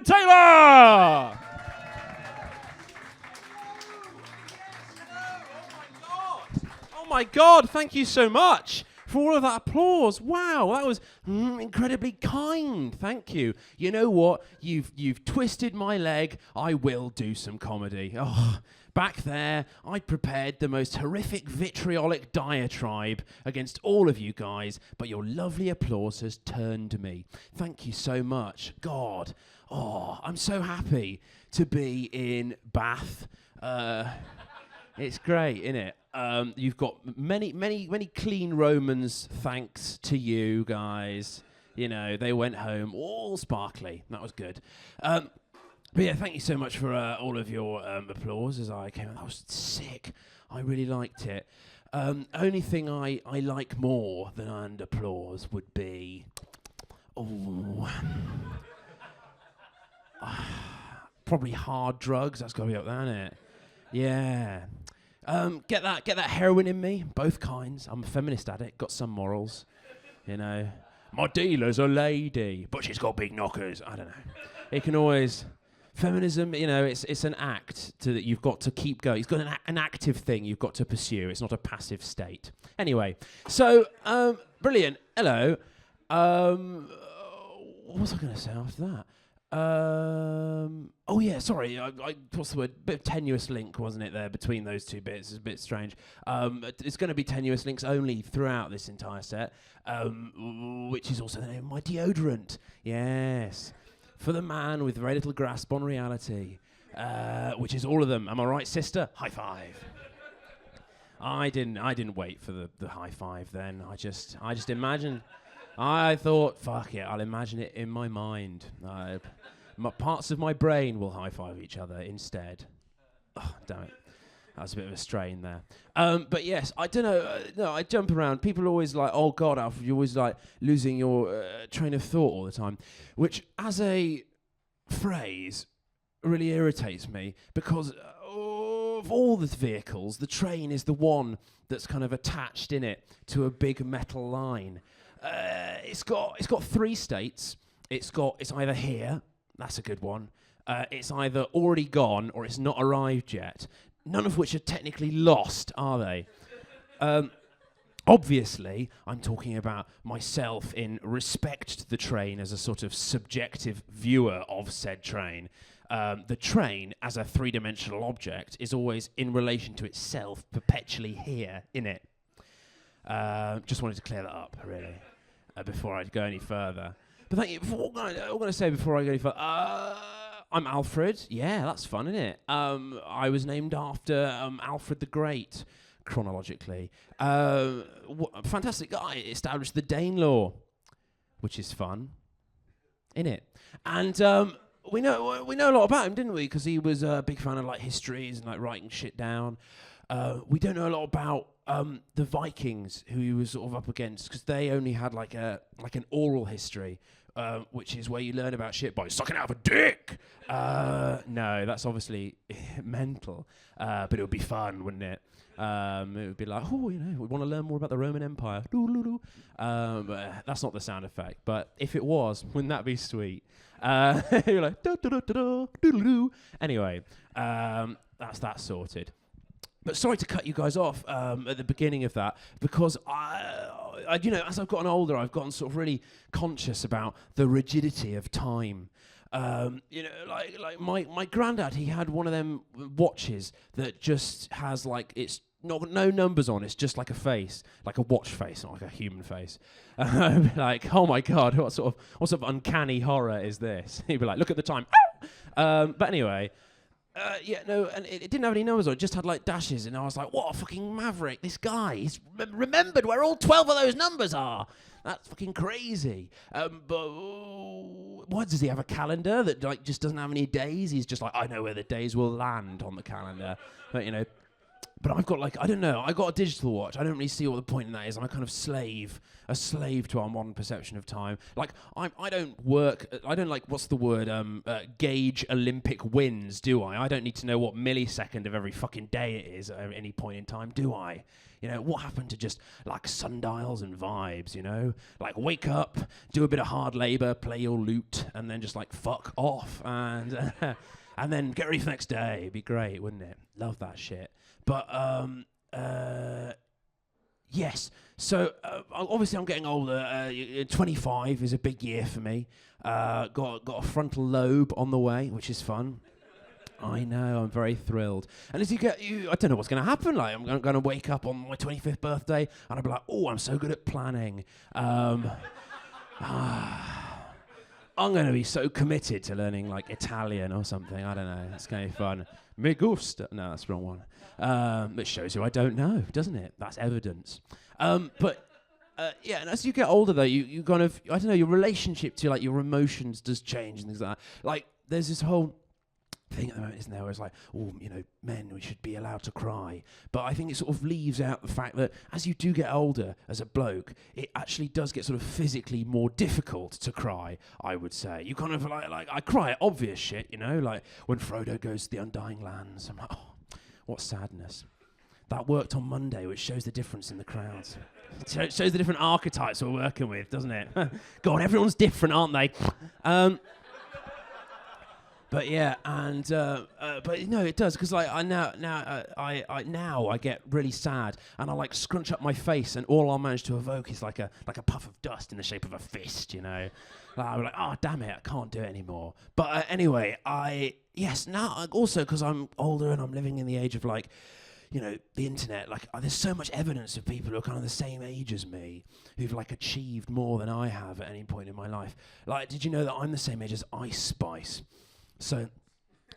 Alfred Taylor! Oh my God, thank you so much for all of that applause. Wow, that was incredibly kind. Thank you. You know what? You've twisted my leg. I will do some comedy. Oh, back there, I prepared the most horrific vitriolic diatribe against all of you guys, but your lovely applause has turned me. Thank you so much. God, I'm so happy to be in Bath. It's great, isn't it? You've got many clean Romans, thanks to you guys. You know, they went home all sparkly. That was good. But yeah, thank you so much for all of your applause as I came out. That was sick. I really liked it. Only thing I like more than applause would be... probably hard drugs. That's got to be up there, isn't it? Yeah. Get that heroin in me, both kinds. I'm a feminist addict, got some morals, you know. My dealer's a lady, but she's got big knockers. I don't know. It can always... Feminism, you know, it's an act that you've got to keep going. It's got an active thing you've got to pursue. It's not a passive state. Anyway, so, brilliant. Hello. What was I going to say after that? Oh yeah, sorry. What's the word? Bit of tenuous link, wasn't it, there between those two bits? It's a bit strange. It's going to be tenuous links only throughout this entire set, which is also the name of my deodorant. Yes, for the man with very little grasp on reality, which is all of them. Am I right, sister? High five. I didn't wait for the high five. Then I just imagined. I thought, fuck it, I'll imagine it in my mind. Parts of my brain will high-five each other instead. Oh, damn it. That was a bit of a strain there. But yes, I don't know. No, I jump around. People are always like, oh, God, Alfred, you're always like losing your train of thought all the time, which as a phrase really irritates me because of all the vehicles, the train is the one that's kind of attached in it to a big metal line. It's got 3 states. It's either here, that's a good one. It's either already gone or it's not arrived yet. None of which are technically lost, are they? Obviously, I'm talking about myself in respect to the train as a sort of subjective viewer of said train. The train, as a 3-dimensional object, is always in relation to itself, perpetually here, innit? Just wanted to clear that up, really, before I go any further. But thank you. What I'm going to say before I go any further, I'm Alfred. Yeah, that's fun, isn't it? I was named after Alfred the Great, chronologically. Fantastic guy. Established the Danelaw, which is fun, innit? And we know a lot about him, didn't we? Because he was a big fan of like histories and like writing shit down. We don't know a lot about the Vikings, who he was sort of up against, because they only had like an oral history, which is where you learn about shit by sucking out of a dick. No, that's obviously mental, but it would be fun, wouldn't it? It would be like, oh, you know, we want to learn more about the Roman Empire. But that's not the sound effect, but if it was, wouldn't that be sweet? You're like, anyway, that's that sorted. But sorry to cut you guys off at the beginning of that, because I, you know, as I've gotten older, I've gotten sort of really conscious about the rigidity of time. You know, like my granddad, he had one of them watches that just has like, it's no numbers on, it's just like a face, like a watch face, not like a human face. Like, oh my God, what sort of uncanny horror is this? He'd be like, look at the time. But anyway. And it didn't have any numbers on it, just had like dashes, and I was like, what a fucking maverick, this guy, he's remembered where all 12 of those numbers are. That's fucking crazy. But what, does he have a calendar that like just doesn't have any days? He's just like, I know where the days will land on the calendar. But you know, But I've got like, I don't know, I got a digital watch. I don't really see what the point in that is. I'm a kind of a slave to our modern perception of time. Like, I don't work, I don't like, what's the word, gauge Olympic wins, do I? I don't need to know what millisecond of every fucking day it is at any point in time, do I? You know, what happened to just like sundials and vibes, you know? Like, wake up, do a bit of hard labor, play your lute, and then just like fuck off. And and then get ready for the next day. It'd be great, wouldn't it? Love that shit. But, yes. So, obviously I'm getting older. 25 is a big year for me. Got a frontal lobe on the way, which is fun. I know, I'm very thrilled. And as I don't know what's going to happen. Like, I'm going to wake up on my 25th birthday, and I'll be like, oh, I'm so good at planning. I'm going to be so committed to learning, like, Italian or something. I don't know. It's going to be fun. Me gusta. No, that's the wrong one. It shows you I don't know, doesn't it? That's evidence. But and as you get older, though, you kind of, I don't know, your relationship to, like, your emotions does change and things like that. Like, there's this whole thing at the moment, isn't there, where it's like, oh, you know, men, we should be allowed to cry. But I think it sort of leaves out the fact that as you do get older as a bloke, it actually does get sort of physically more difficult to cry, I would say. You kind of like I cry at obvious shit, you know, like when Frodo goes to the Undying Lands. I'm like, oh, what sadness. That worked on Monday, which shows the difference in the crowds. It shows the different archetypes we're working with, doesn't it? God, everyone's different, aren't they? But yeah, and but no, it does, because like I now get really sad, and I like scrunch up my face, and all I'll manage to evoke is like a puff of dust in the shape of a fist, you know. I'm like, oh damn it, I can't do it anymore. But anyway, now also because I'm older and I'm living in the age of like, you know, the internet. Like, there's so much evidence of people who are kind of the same age as me, who've like achieved more than I have at any point in my life. Like, did you know that I'm the same age as Ice Spice? So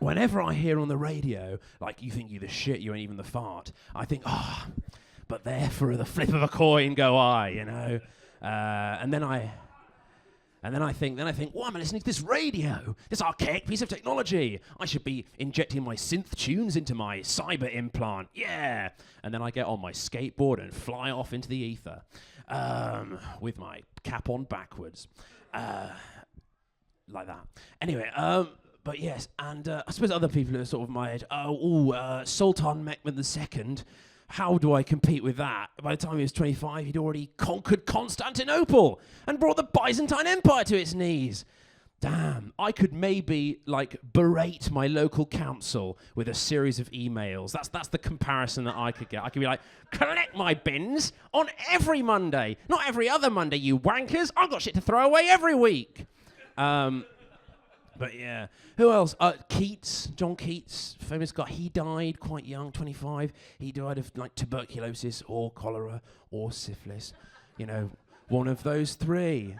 whenever I hear on the radio, like, you think you're the shit, you ain't even the fart, I think, but there for the flip of a coin go I, you know. And then I think, well, I'm listening to this radio, this archaic piece of technology. I should be injecting my synth tunes into my cyber implant, yeah. And then I get on my skateboard and fly off into the ether with my cap on backwards, like that. Anyway, but yes, and I suppose other people who are sort of my age, Sultan Mehmed II, how do I compete with that? By the time he was 25, he'd already conquered Constantinople and brought the Byzantine Empire to its knees. Damn, I could maybe, like, berate my local council with a series of emails. That's the comparison that I could get. I could be like, collect my bins on every Monday, not every other Monday, you wankers. I've got shit to throw away every week. But yeah, who else? Keats, John Keats, famous guy. He died quite young, 25. He died of like tuberculosis or cholera or syphilis. You know, one of those three.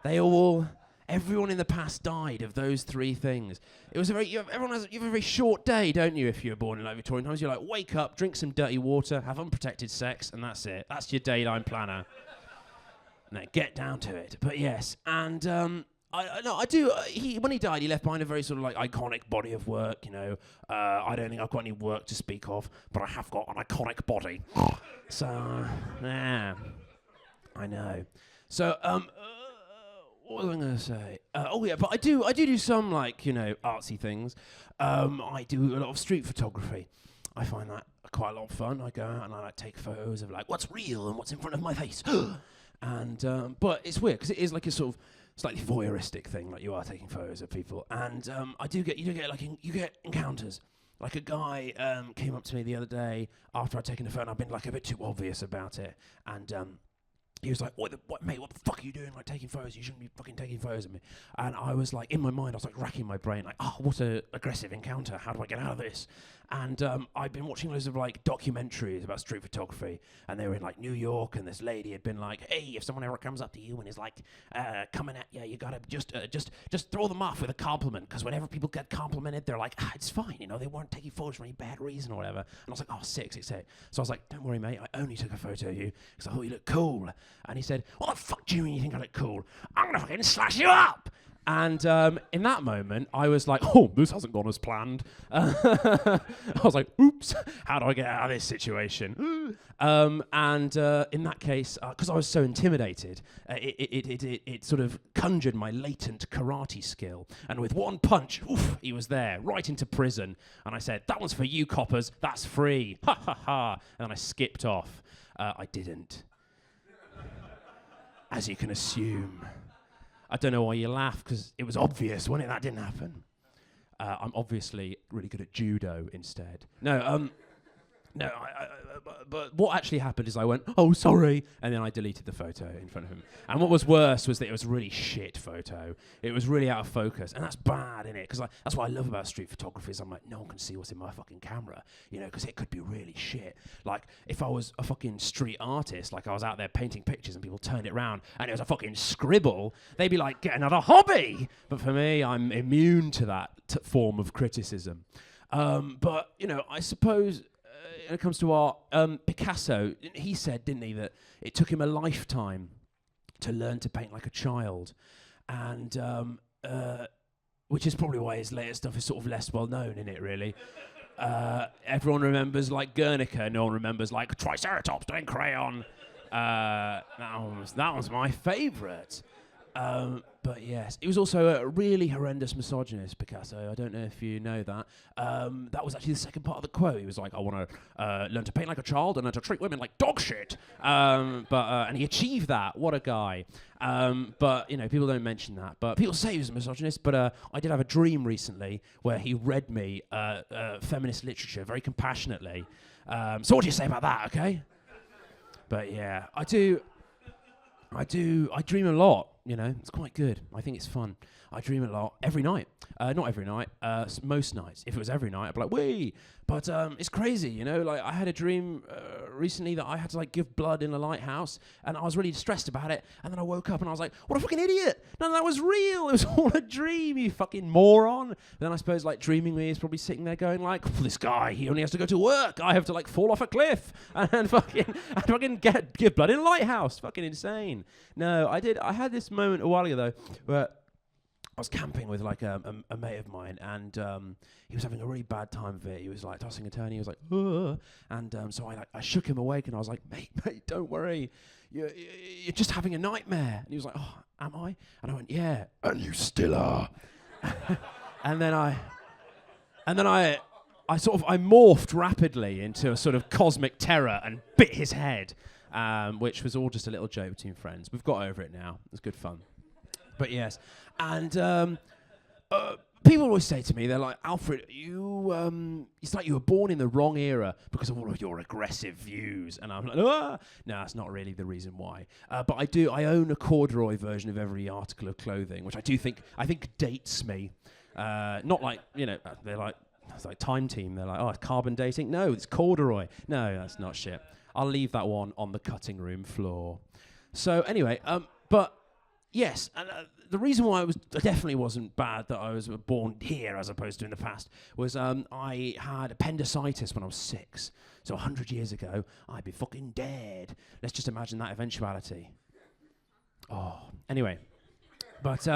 Everyone in the past died of those three things. It was you have a very short day, don't you? If you were born in like Victorian times, you're like, wake up, drink some dirty water, have unprotected sex, and that's it. That's your dayline planner. Now get down to it. But yes, and I do. When he died, he left behind a very sort of like iconic body of work. You know, I don't think I've got any work to speak of, but I have got an iconic body. So, yeah, I know. So, what was I going to say? But I do some like, you know, artsy things. I do a lot of street photography. I find that quite a lot of fun. I go out and I like take photos of like what's real and what's in front of my face. And but it's weird because it is like a sort of slightly voyeuristic thing, like you are taking photos of people, and you get encounters. Like a guy came up to me the other day after I'd taken a photo. I've been like a bit too obvious about it, and he was like, mate, what the fuck are you doing? Like, taking photos? You shouldn't be fucking taking photos of me. And I was like, in my mind, I was like racking my brain, like, oh, what a aggressive encounter. How do I get out of this? And I'd been watching loads of like documentaries about street photography, and they were in like New York, and this lady had been like, hey, if someone ever comes up to you and is like coming at you, you gotta just throw them off with a compliment, because whenever people get complimented, they're like, it's fine, you know, they weren't taking photos for any bad reason or whatever. And I was like, oh, sick. So I was like, don't worry, mate, I only took a photo of you because I thought you looked cool. And he said, what the fuck do you mean you think I look cool? I'm gonna fucking slash you up. And in that moment, I was like, oh, this hasn't gone as planned. I was like, oops, how do I get out of this situation? And in that case, because I was so intimidated, it sort of conjured my latent karate skill. And with one punch, oof, he was there, right into prison. And I said, that one's for you, coppers. That's free. Ha, ha, ha. And then I skipped off. I didn't. As you can assume. I don't know why you laugh, because it was obvious, wasn't it? That didn't happen. I'm obviously really good at judo instead. But what actually happened is I went, oh, sorry, and then I deleted the photo in front of him. And what was worse was that it was a really shit photo. It was really out of focus, and that's bad, innit? Because that's what I love about street photography is I'm like, no one can see what's in my fucking camera, you know, because it could be really shit. Like, if I was a fucking street artist, like I was out there painting pictures and people turned it around and it was a fucking scribble, they'd be like, get another hobby! But for me, I'm immune to that form of criticism. But, you know, I suppose... when it comes to art, Picasso, he said, didn't he, that it took him a lifetime to learn to paint like a child, and which is probably why his later stuff is sort of less well known, isn't it, really? Everyone remembers, like, Guernica, no one remembers, like, Triceratops doing crayon. That was my favourite. But yes, he was also a really horrendous misogynist, Picasso. I don't know if you know that. That was actually the second part of the quote. He was like, I want to learn to paint like a child and learn to treat women like dog shit. And he achieved that. What a guy. But, you know, people don't mention that. But people say he was a misogynist. But I did have a dream recently where he read me feminist literature very compassionately. So what do you say about that, okay? But yeah, I dream a lot, you know, it's quite good. I think it's fun. I dream a lot, every night. Not every night, most nights. If it was every night, I'd be like, wee! But it's crazy, you know, like I had a dream recently that I had to like give blood in a lighthouse, and I was really stressed about it, and then I woke up and I was like, what a fucking idiot! None of that was real, it was all a dream, you fucking moron! And then I suppose like dreaming me is probably sitting there going like, this guy, he only has to go to work, I have to like fall off a cliff, and fucking give blood in a lighthouse, fucking insane. No, I had this moment a while ago though, where I was camping with like a mate of mine, and he was having a really bad time of it. He was like tossing and turning. He was like, ugh. And so I shook him awake, and I was like, mate, don't worry, you're just having a nightmare. And he was like, oh, am I? And I went, yeah. And you still are. and then I morphed rapidly into a sort of cosmic terror and bit his head, which was all just a little joke between friends. We've got over it now. It was good fun. But yes, and people always say to me, they're like, Alfred, it's like you were born in the wrong era because of all of your aggressive views. And I'm like, no, that's not really the reason why. But I own a corduroy version of every article of clothing, which I think dates me. Not like, you know, they're like, it's like Time Team. They're like, oh, it's carbon dating. No, it's corduroy. No, that's not shit. I'll leave that one on the cutting room floor. So anyway, but... yes, and the reason why it definitely wasn't bad that I was born here as opposed to in the past was I had appendicitis when I was 6. So 100 years ago, I'd be fucking dead. Let's just imagine that eventuality. Oh, anyway. But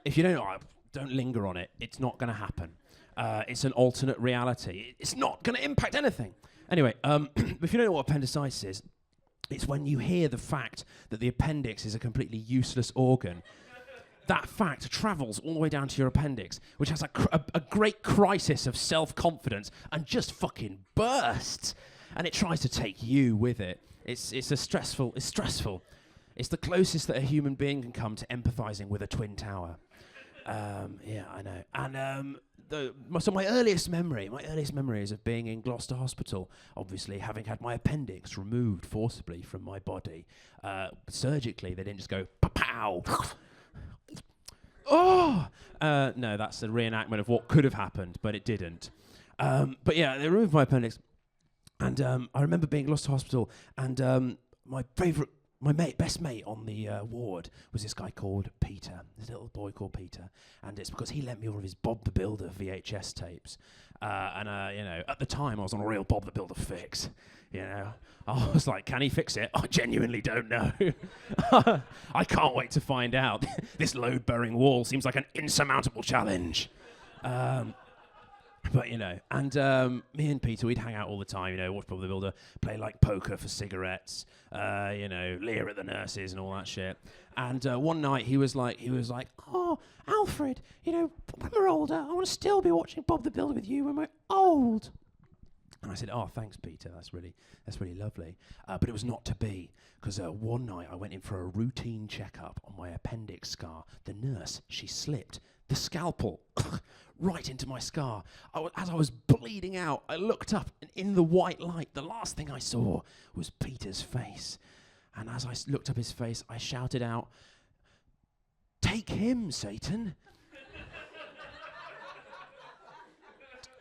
if you don't linger on it. It's not going to happen. It's an alternate reality. It's not going to impact anything. Anyway, if you don't know what appendicitis is, it's when you hear the fact that the appendix is a completely useless organ. That fact travels all the way down to your appendix, which has a great crisis of self-confidence and just fucking bursts. And it tries to take you with it. It's stressful. It's the closest that a human being can come to empathizing with a twin tower. Yeah, I know. And so my earliest memory is of being in Gloucester Hospital, obviously having had my appendix removed forcibly from my body. Surgically, they didn't just go, pow! Oh! No, that's a reenactment of what could have happened, but it didn't. But yeah, they removed my appendix, and I remember being in Gloucester Hospital, and my favourite best mate on the ward was this guy called Peter, this little boy called Peter, and it's because he lent me all of his Bob the Builder VHS tapes, and at the time I was on a real Bob the Builder fix, I was like, can he fix it? I genuinely don't know. I can't wait to find out. This load-bearing wall seems like an insurmountable challenge. But, me and Peter, we'd hang out all the time, watch Bob the Builder, play like poker for cigarettes, leer at the nurses and all that shit. And one night he was like, oh, Alfred, when we're older, I want to still be watching Bob the Builder with you when we're old. And I said, oh, thanks, Peter, that's really lovely. But it was not to be, because one night I went in for a routine checkup on my appendix scar. The nurse, she slipped the scalpel right into my scar. As I was bleeding out, I looked up, and in the white light, the last thing I saw was Peter's face. And as I looked up his face, I shouted out, "Take him, Satan.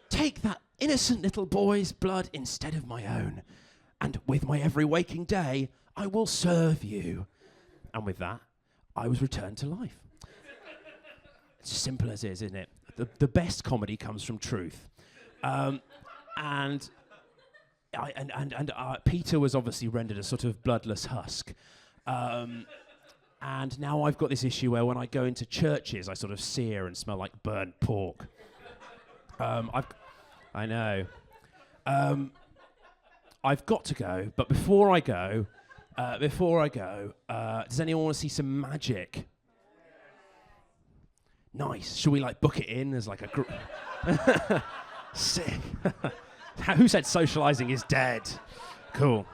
Take that innocent little boy's blood instead of my own. And with my every waking day, I will serve you." And with that, I was returned to life. It's as simple as it is, isn't it? The best comedy comes from truth. And Peter was obviously rendered a sort of bloodless husk. And now I've got this issue where when I go into churches, I sort of sear and smell like burnt pork. I know. I've got to go, but before I go, does anyone want to see some magic? Nice. Should we book it in as a group? Sick. Who said socializing is dead? Cool.